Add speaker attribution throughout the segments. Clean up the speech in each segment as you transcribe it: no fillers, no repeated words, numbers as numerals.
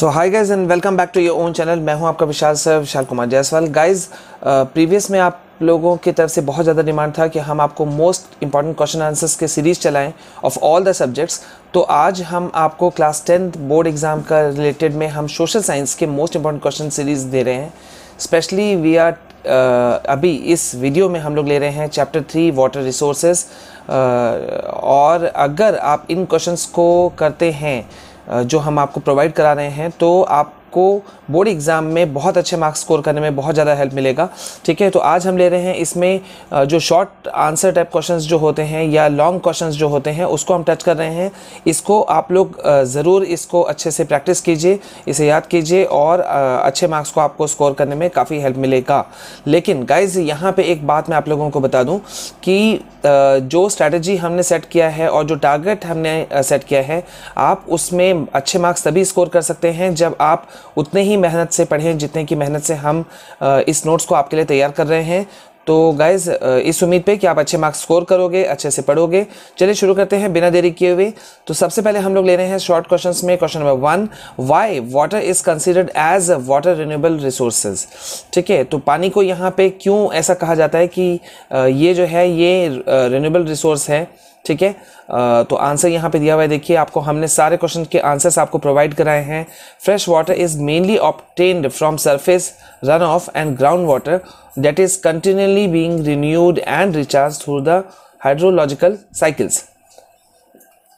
Speaker 1: So hi guys and welcome back to your own channel. मैं हूं आपका Vishal sir, Vishal Kumar Jaiswal. Guys previous में आप लोगों की तरफ से बहुत ज़्यादा डिमांड था कि हम आपको मोस्ट इंपॉर्टेंट क्वेश्चन आंसर्स के सीरीज़ चलाएं ऑफ ऑल द सब्जेक्ट्स। तो आज हम आपको क्लास 10th बोर्ड एग्ज़ाम का रिलेटेड में हम सोशल साइंस के मोस्ट इंपॉर्टेंट क्वेश्चन सीरीज़ दे रहे हैं। स्पेशली वी आर अभी इस वीडियो में हम लोग ले रहे हैं चैप्टर 3 वाटर रिसोर्सेज। और अगर आप इन क्वेश्चंस को करते हैं जो हम आपको प्रोवाइड करा रहे हैं तो आपको बोर्ड एग्ज़ाम में बहुत अच्छे मार्क्स स्कोर करने में बहुत ज़्यादा हेल्प मिलेगा। ठीक है, तो आज हम ले रहे हैं इसमें जो शॉर्ट आंसर टाइप क्वेश्चंस जो होते हैं या लॉन्ग क्वेश्चंस जो होते हैं उसको हम टच कर रहे हैं। इसको आप लोग ज़रूर इसको अच्छे से प्रैक्टिस कीजिए, इसे याद कीजिए और अच्छे मार्क्स को आपको स्कोर करने में काफ़ी हेल्प मिलेगा। लेकिन गाइज यहाँ पे एक बात मैं आप लोगों को बता दूँ कि जो स्ट्रैटेजी हमने सेट किया है और जो टारगेट हमने सेट किया है, आप उसमें अच्छे मार्क्स तभी स्कोर कर सकते हैं जब आप उतने ही मेहनत से पढ़ें जितने की मेहनत से हम इस नोट्स को आपके लिए तैयार कर रहे हैं। तो गाइज़ इस उम्मीद पे कि आप अच्छे मार्क्स स्कोर करोगे, अच्छे से पढ़ोगे। चलिए शुरू करते हैं बिना देरी किए हुए। तो सबसे पहले हम लोग ले रहे हैं शॉर्ट क्वेश्चंस में question number 1, why water is considered as water renewable resources. ठीक है, तो पानी को यहाँ पे क्यों ऐसा कहा जाता है कि ये जो है ये रिन्यूएबल रिसोर्स है। ठीक है, तो आंसर यहाँ पे दिया हुआ है, देखिए आपको हमने सारे क्वेश्चन के आंसर्स आपको प्रोवाइड कराए हैं। Fresh water is mainly obtained from surface run of and ground water that is continually being renewed and recharge through the hydrological cycles.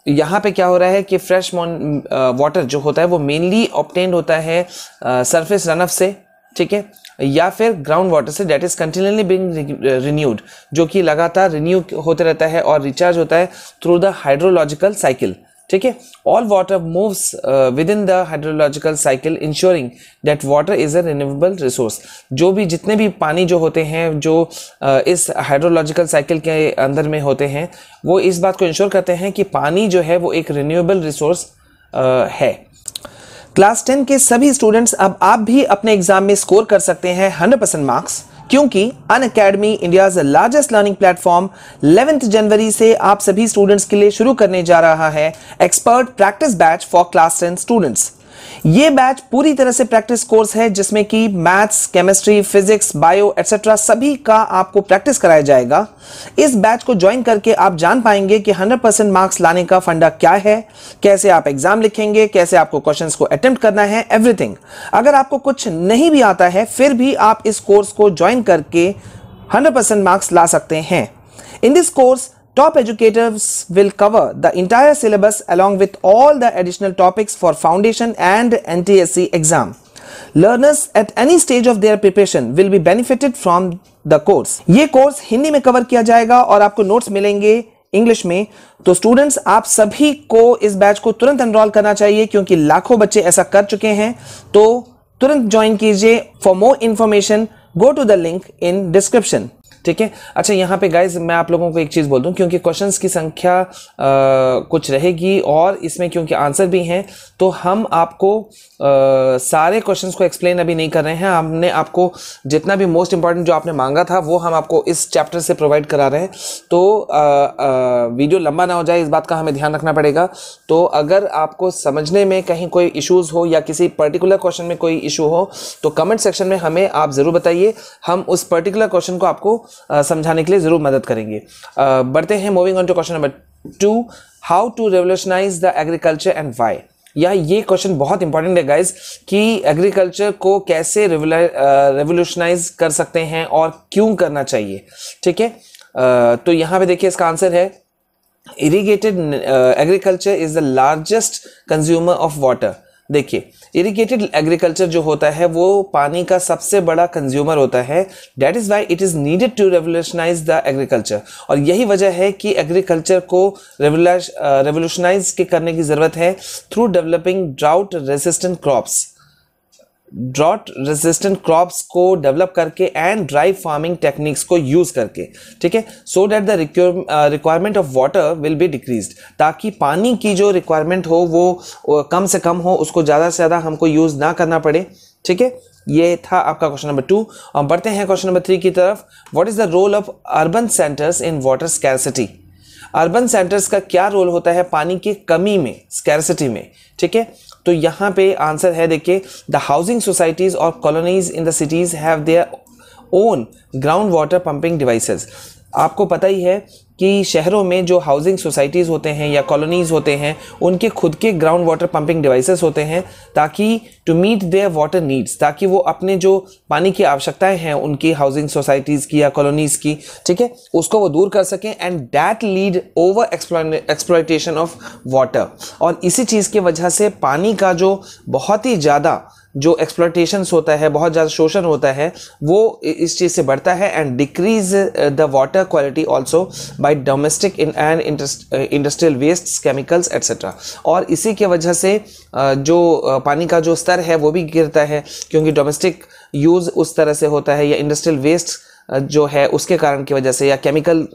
Speaker 1: यहाँ पे क्या हो रहा है कि फ्रेश वाटर जो होता है वो मेनली ऑब्टेन्ड होता है सरफेस रन ऑफ से, ठीक है, या फिर ground water say that is continually being renewed, जो कि लगातार रिन्यू होते रहता है और रिचार्ज होता है थ्रू द हाइड्रोलॉजिकल साइकिल। ठीक है, all water moves with in the hydrological cycle ensuring that water is a renewable resource. जो भी जितने भी पानी जो होते हैं जो इस हाइड्रोलॉजिकल साइकिल के अंदर में होते हैं वो इस बात को इंश्योर करते हैं कि पानी जो है वो एक रिन्यूएबल रिसोर्स है। क्लास 10 के सभी स्टूडेंट्स अब आप भी अपने एग्जाम में स्कोर कर सकते हैं 100% मार्क्स, क्योंकि Unacademy India's largest learning platform 11 जनवरी से आप सभी स्टूडेंट्स के लिए शुरू करने जा रहा है expert practice batch for class 10 students. ये बैच पूरी तरह से प्रैक्टिस कोर्स है जिसमें कि maths, chemistry, physics, bio etcetera सभी का आपको प्रैक्टिस कराया जाएगा। इस बैच को ज्वाइन करके आप जान पाएंगे कि 100% मार्क्स लाने का फंडा क्या है, कैसे आप एग्जाम लिखेंगे, कैसे आपको क्वेश्चंस को अटेम्प्ट करना है, एवरीथिंग। अगर आपको कुछ नहीं भी आता है फिर भी आप इस कोर्स को ज्वाइन करके 100% मार्क्स ला सकते हैं। In this course top educators will cover the entire syllabus along with all the additional topics for foundation and NTSC exam. Learners at any stage of their preparation will be benefited from the course. ये course Hindi में cover किया जाएगा और आपको notes मिलेंगे English में। तो students आप सभी को इस बैच को तुरंत एनरोल करना चाहिए क्योंकि लाखों बच्चे ऐसा कर चुके हैं। तो तुरंत ज्वाइन कीजिए। For more information go to the link in description. ठीक है, अच्छा यहाँ पे गाइज मैं आप लोगों को एक चीज़ बोल दूं, क्योंकि क्वेश्चंस की संख्या कुछ रहेगी और इसमें क्योंकि आंसर भी हैं तो हम आपको सारे क्वेश्चंस को एक्सप्लेन अभी नहीं कर रहे हैं। हमने आपको जितना भी मोस्ट इंपॉर्टेंट जो आपने मांगा था वो हम आपको इस चैप्टर से प्रोवाइड करा रहे हैं। तो वीडियो लंबा ना हो जाए इस बात का हमें ध्यान रखना पड़ेगा। तो अगर आपको समझने में कहीं कोई इश्यूज़ हो या किसी पर्टिकुलर क्वेश्चन में कोई इशू हो तो कमेंट सेक्शन में हमें आप ज़रूर बताइए, हम उस पर्टिकुलर क्वेश्चन को आपको समझाने के लिए जरूर मदद करेंगे। बढ़ते हैं moving on to question number 2, how to revolutionize the agriculture and why. ये क्वेश्चन बहुत इंपॉर्टेंट है गाइज कि एग्रीकल्चर को कैसे रेवोल्यूशनाइज कर सकते हैं और क्यों करना चाहिए। ठीक है, तो यहाँ पे देखिए इसका आंसर है irrigated agriculture is the largest consumer of water. देखिए इरिगेटेड एग्रीकल्चर जो होता है वो पानी का सबसे बड़ा कंज्यूमर होता है। That is why it is needed to revolutionize the agriculture. और यही वजह है कि एग्रीकल्चर को रेवोल्यूशनाइज करने की जरूरत है through developing drought resistant crops को डेवलप करके एंड ड्राई फार्मिंग टेक्निक्स को यूज करके। ठीक है, so that the requirement of water will be decreased, ताकि पानी की जो रिक्वायरमेंट हो वो कम से कम हो, उसको ज़्यादा से ज़्यादा हमको यूज ना करना पड़े। ठीक है, ये था आपका क्वेश्चन नंबर 2। और बढ़ते हैं क्वेश्चन नंबर 3 की तरफ। What is the role of urban centres in water scarcity. Urban centres का क्या रोल होता है पानी की कमी में, स्कैरसिटी में। ठीक है, तो यहाँ पे आंसर है देखिए, द हाउसिंग सोसाइटीज़ और colonies in the cities have their own ground water pumping devices. आपको पता ही है कि शहरों में जो हाउसिंग सोसाइटीज़ होते हैं या कॉलोनीज़ होते हैं, उनके खुद के ग्राउंड वाटर पंपिंग डिवाइसेस होते हैं, ताकि to meet their water needs, ताकि वो अपने जो पानी की आवश्यकताएं हैं उनकी हाउसिंग सोसाइटीज़ की या कॉलोनीज़ की, ठीक है, उसको वो दूर कर सकें। And that lead over exploitation of water. और इसी चीज़ की वजह से पानी का जो बहुत ही ज़्यादा जो एक्सप्लॉयटेशंस होता है, बहुत ज़्यादा शोषण होता है, वो इस चीज़ से बढ़ता है। And decrease the water quality also by domestic and industrial waste, chemicals et cetera. और इसी के वजह से जो पानी का जो स्तर है वो भी गिरता है, क्योंकि डोमेस्टिक यूज़ उस तरह से होता है, या इंडस्ट्रियल वेस्ट जो है उसके कारण की वजह से, या केमिकल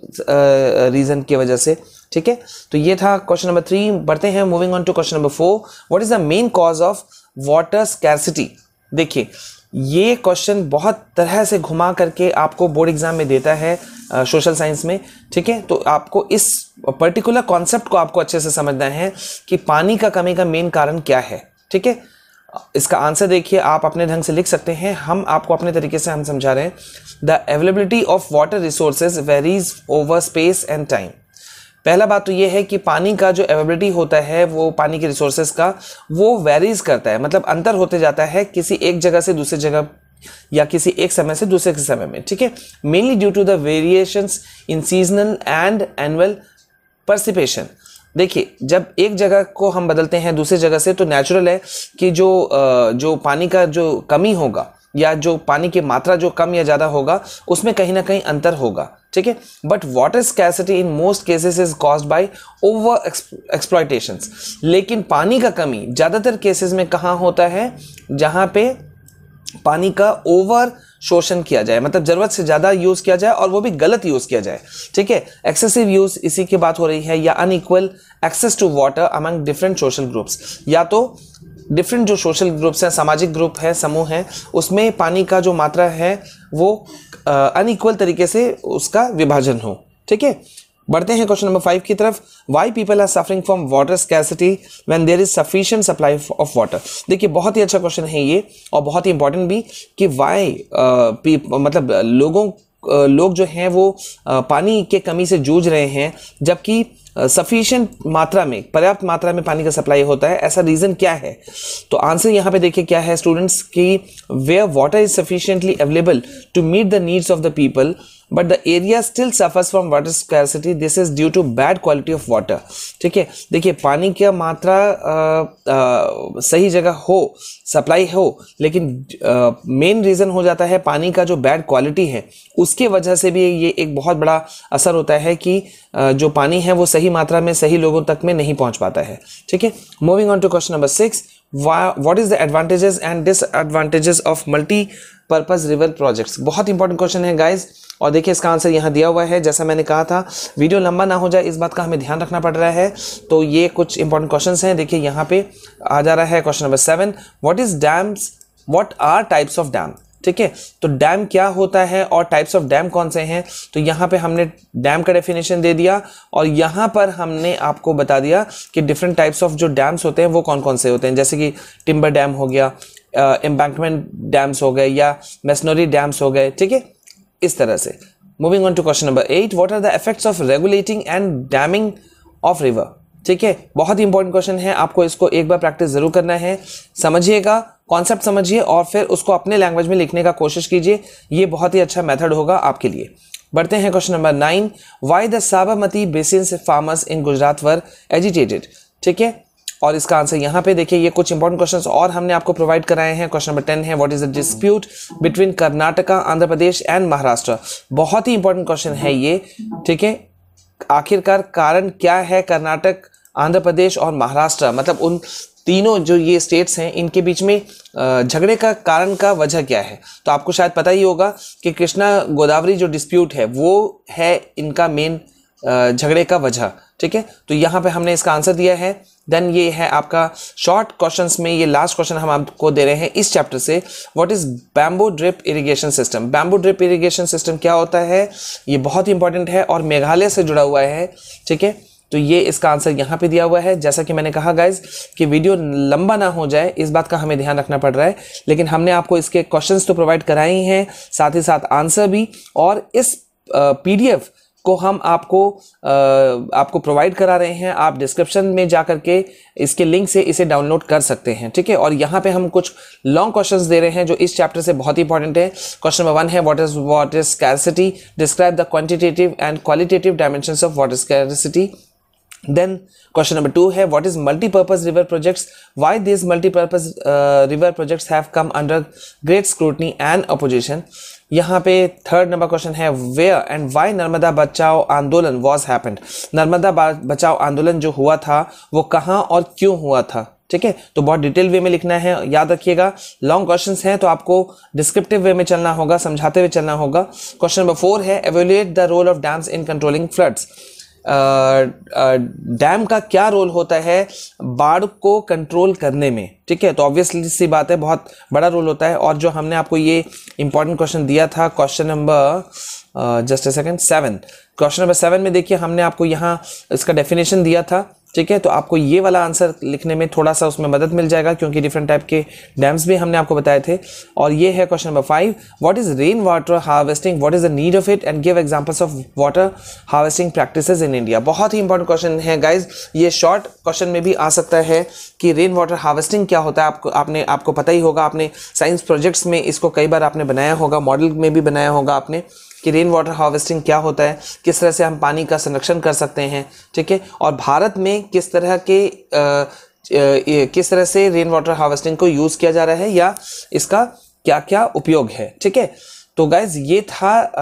Speaker 1: रीज़न की वजह से, ठीक है। तो ये था क्वेश्चन नंबर 3। बढ़ते हैं moving on to question number 4। What is the main cause of water scarcity? देखिए, ये क्वेश्चन बहुत तरह से घुमा करके आपको बोर्ड एग्जाम में देता है सोशल साइंस में, ठीक है। तो आपको इस पर्टिकुलर कॉन्सेप्ट को आपको अच्छे से समझना है कि पानी का कमी का मेन कारण क्या है, ठीक है। इसका आंसर देखिए, आप अपने ढंग से लिख सकते हैं, हम आपको अपने तरीके से हम समझा रहे हैं। The availability of water resources varies over space and time. पहला बात तो ये है कि पानी का जो अवेलेबिलिटी होता है, वो पानी के रिसोर्सेज का, वो वेरीज करता है, मतलब अंतर होते जाता है किसी एक जगह से दूसरी जगह, या किसी एक समय से दूसरे के समय में, ठीक है। Mainly due to the variations in seasonal and annual precipitation. देखिए, जब एक जगह को हम बदलते हैं दूसरी जगह से, तो नेचुरल है कि जो पानी का जो कमी होगा, या जो पानी की मात्रा जो कम या ज़्यादा होगा, उसमें कहीं ना कहीं अंतर होगा, ठीक है। But water scarcity in most cases is caused by over exploitations. लेकिन पानी का कमी ज़्यादातर केसेस में कहाँ होता है? जहाँ पे पानी का ओवर शोषण किया जाए, मतलब ज़रूरत से ज़्यादा यूज़ किया जाए, और वो भी गलत यूज़ किया जाए, ठीक है। एक्सेसिव यूज़, इसी की बात हो रही है, या unequal access to water among different social groups, या तो डिफरेंट जो सोशल ग्रुप्स हैं, सामाजिक ग्रुप है, समूह हैं, उसमें पानी का जो मात्रा है वो अनइक्वल तरीके से उसका विभाजन हो, ठीक है। बढ़ते हैं क्वेश्चन नंबर 5 की तरफ। Why people are suffering from water scarcity when there is sufficient supply of water? देखिए, बहुत ही अच्छा क्वेश्चन है ये, और बहुत ही इंपॉर्टेंट भी, कि वाई मतलब लोग जो हैं वो पानी के कमी से जूझ रहे हैं, जबकि सफिशिएंट मात्रा में, पर्याप्त मात्रा में पानी का सप्लाई होता है। ऐसा रीज़न क्या है? तो आंसर यहाँ पे देखिए क्या है स्टूडेंट्स, कि where water is sufficiently available to meet the needs of the people but the area still suffers from water scarcity, this is due to bad quality of water, ठीक है। देखिए, पानी की मात्रा सही जगह हो, सप्लाई हो, लेकिन मेन रीज़न हो जाता है पानी का जो बैड क्वालिटी है, उसके वजह से भी ये एक बहुत बड़ा असर होता है कि जो पानी है वो सही मात्रा में सही लोगों तक में नहीं पहुंच पाता है, ठीक है। Moving on to question number 6। What is the advantages and disadvantages of multi purpose river projects? बहुत इंपॉर्टेंट क्वेश्चन है गाइज, और देखिए इसका आंसर यहाँ दिया हुआ है। जैसा मैंने कहा था, वीडियो लंबा ना हो जाए इस बात का हमें ध्यान रखना पड़ रहा है। तो ये कुछ इंपॉर्टेंट क्वेश्चंस हैं। देखिए यहाँ पे आ जा रहा है question number 7। What is dams, what are types of dam? ठीक है, तो डैम क्या होता है और टाइप्स ऑफ डैम कौन से हैं? तो यहाँ पे हमने डैम का डेफिनेशन दे दिया, और यहाँ पर हमने आपको बता दिया कि डिफरेंट टाइप्स ऑफ जो डैम्स होते हैं वो कौन कौन से होते हैं, जैसे कि टिम्बर डैम हो गया, एम्बैंकमेंट डैम्स हो गए, या मेसनरी डैम्स हो गए, ठीक है, इस तरह से। Moving on to question number 8। What are the effects of regulating and damming of river? ठीक है, बहुत ही इंपॉर्टेंट क्वेश्चन है, आपको इसको एक बार प्रैक्टिस जरूर करना है। समझिएगा, कॉन्सेप्ट समझिए, और फिर उसको अपने लैंग्वेज में लिखने का कोशिश कीजिए। ये बहुत ही अच्छा मेथड होगा आपके लिए। बढ़ते हैं question number 9। Why the Sabarmati basin farmers in Gujarat were agitated? ठीक है, और इसका आंसर यहाँ पे देखिए, ये कुछ इंपॉर्टेंट क्वेश्चंस और हमने आपको प्रोवाइड कराए हैं। क्वेश्चन नंबर 10 है, what is the dispute between Karnataka, Andhra Pradesh and Maharashtra? बहुत ही इंपॉर्टेंट क्वेश्चन है ये, ठीक है। आखिरकार कारण क्या है कर्नाटक, आंध्र प्रदेश और महाराष्ट्र, मतलब उन तीनों जो ये स्टेट्स हैं, इनके बीच में झगड़े का कारण का वजह क्या है? तो आपको शायद पता ही होगा कि कृष्णा गोदावरी जो डिस्प्यूट है वो है इनका मेन झगड़े का वजह, ठीक है। तो यहाँ पे हमने इसका आंसर दिया है। देन ये है आपका शॉर्ट क्वेश्चंस में ये लास्ट क्वेश्चन हम आपको दे रहे हैं इस चैप्टर से। What is bamboo drip irrigation system? Bamboo drip irrigation system क्या होता है? ये बहुत ही इंपॉर्टेंट है और मेघालय से जुड़ा हुआ है, ठीक है। तो ये इसका आंसर यहाँ पे दिया हुआ है। जैसा कि मैंने कहा गाइज कि वीडियो लंबा ना हो जाए, इस बात का हमें ध्यान रखना पड़ रहा है, लेकिन हमने आपको इसके क्वेश्चंस तो प्रोवाइड कराए ही हैं, साथ ही साथ आंसर भी, और इस PDF को हम आपको प्रोवाइड करा रहे हैं। आप डिस्क्रिप्शन में जा करके इसके लिंक से इसे डाउनलोड कर सकते हैं, ठीक है। और यहाँ पे हम कुछ लॉन्ग क्वेश्चंस दे रहे हैं जो इस चैप्टर से बहुत ही इंपॉर्टेंट है। क्वेश्चन नंबर 1 है what is scarcity, describe the quantitative and qualitative dimensions of water scarcity. Then question number 2 है what is multi-purpose river projects, why these multi-purpose river projects have come under great scrutiny and opposition। यहाँ पे third number question है where and why Narmada बचाओ आंदोलन was happened। Narmada बचाओ आंदोलन जो हुआ था वो कहाँ और क्यों हुआ था, ठीक है। तो बहुत डिटेल वे में लिखना है, याद रखिएगा। लॉन्ग क्वेश्चंस हैं तो आपको डिस्क्रिप्टिव वे में चलना होगा, समझाते हुए चलना होगा। क्वेश्चन नंबर 4 है evaluate the role of dams in controlling floods. Dam का क्या रोल होता है बाढ़ को कंट्रोल करने में, ठीक है। तो ऑब्वियसली सी बात है, बहुत बड़ा रोल होता है। और जो हमने आपको ये इंपॉर्टेंट क्वेश्चन दिया था, question number just a second 7, question number 7 में देखिए हमने आपको यहाँ इसका डेफिनेशन दिया था, ठीक है। तो आपको ये वाला आंसर लिखने में थोड़ा सा उसमें मदद मिल जाएगा, क्योंकि डिफरेंट टाइप के डैम्स भी हमने आपको बताए थे। और ये है question number 5, what is rain water harvesting, what is the need of it and give examples of water harvesting practices in India. बहुत ही इंपॉर्टेंट क्वेश्चन है गाइज, ये शॉर्ट क्वेश्चन में भी आ सकता है कि रेन वाटर हार्वेस्टिंग क्या होता है। आपको पता ही होगा, आपने साइंस प्रोजेक्ट्स में इसको कई बार आपने बनाया होगा, मॉडल में भी बनाया होगा आपने कि रेन वाटर हार्वेस्टिंग क्या होता है, किस तरह से हम पानी का संरक्षण कर सकते हैं, ठीक है। और भारत में किस तरह से रेन वाटर हार्वेस्टिंग को यूज किया जा रहा है या इसका क्या क्या उपयोग है, ठीक है। तो गाइज ये था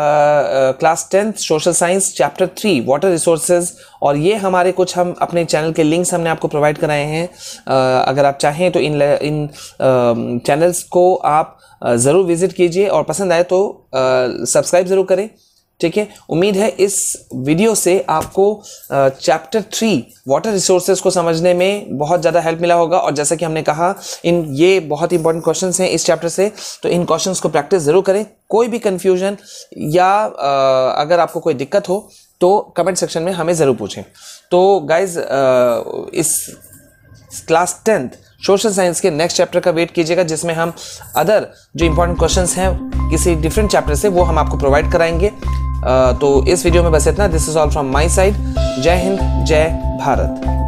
Speaker 1: class 10th social science chapter 3 water resources. और ये हमारे कुछ हम अपने चैनल के लिंक्स हमने आपको प्रोवाइड कराए हैं। अगर आप चाहें तो इन चैनल्स को आप ज़रूर विजिट कीजिए, और पसंद आए तो सब्सक्राइब ज़रूर करें, ठीक है। उम्मीद है इस वीडियो से आपको चैप्टर 3 वाटर रिसोर्सेज को समझने में बहुत ज़्यादा हेल्प मिला होगा। और जैसा कि हमने कहा, ये बहुत इंपॉर्टेंट क्वेश्चंस हैं इस चैप्टर से, तो इन क्वेश्चंस को प्रैक्टिस ज़रूर करें। कोई भी कन्फ्यूजन या अगर आपको कोई दिक्कत हो तो कमेंट सेक्शन में हमें ज़रूर पूछें। तो गाइज इस क्लास 10th सोशल साइंस के नेक्स्ट चैप्टर का वेट कीजिएगा, जिसमें हम अदर जो इंपॉर्टेंट क्वेश्चंस हैं किसी डिफरेंट चैप्टर से वो हम आपको प्रोवाइड कराएंगे। तो इस वीडियो में बस इतना। This is all from my side. जय हिंद, जय भारत।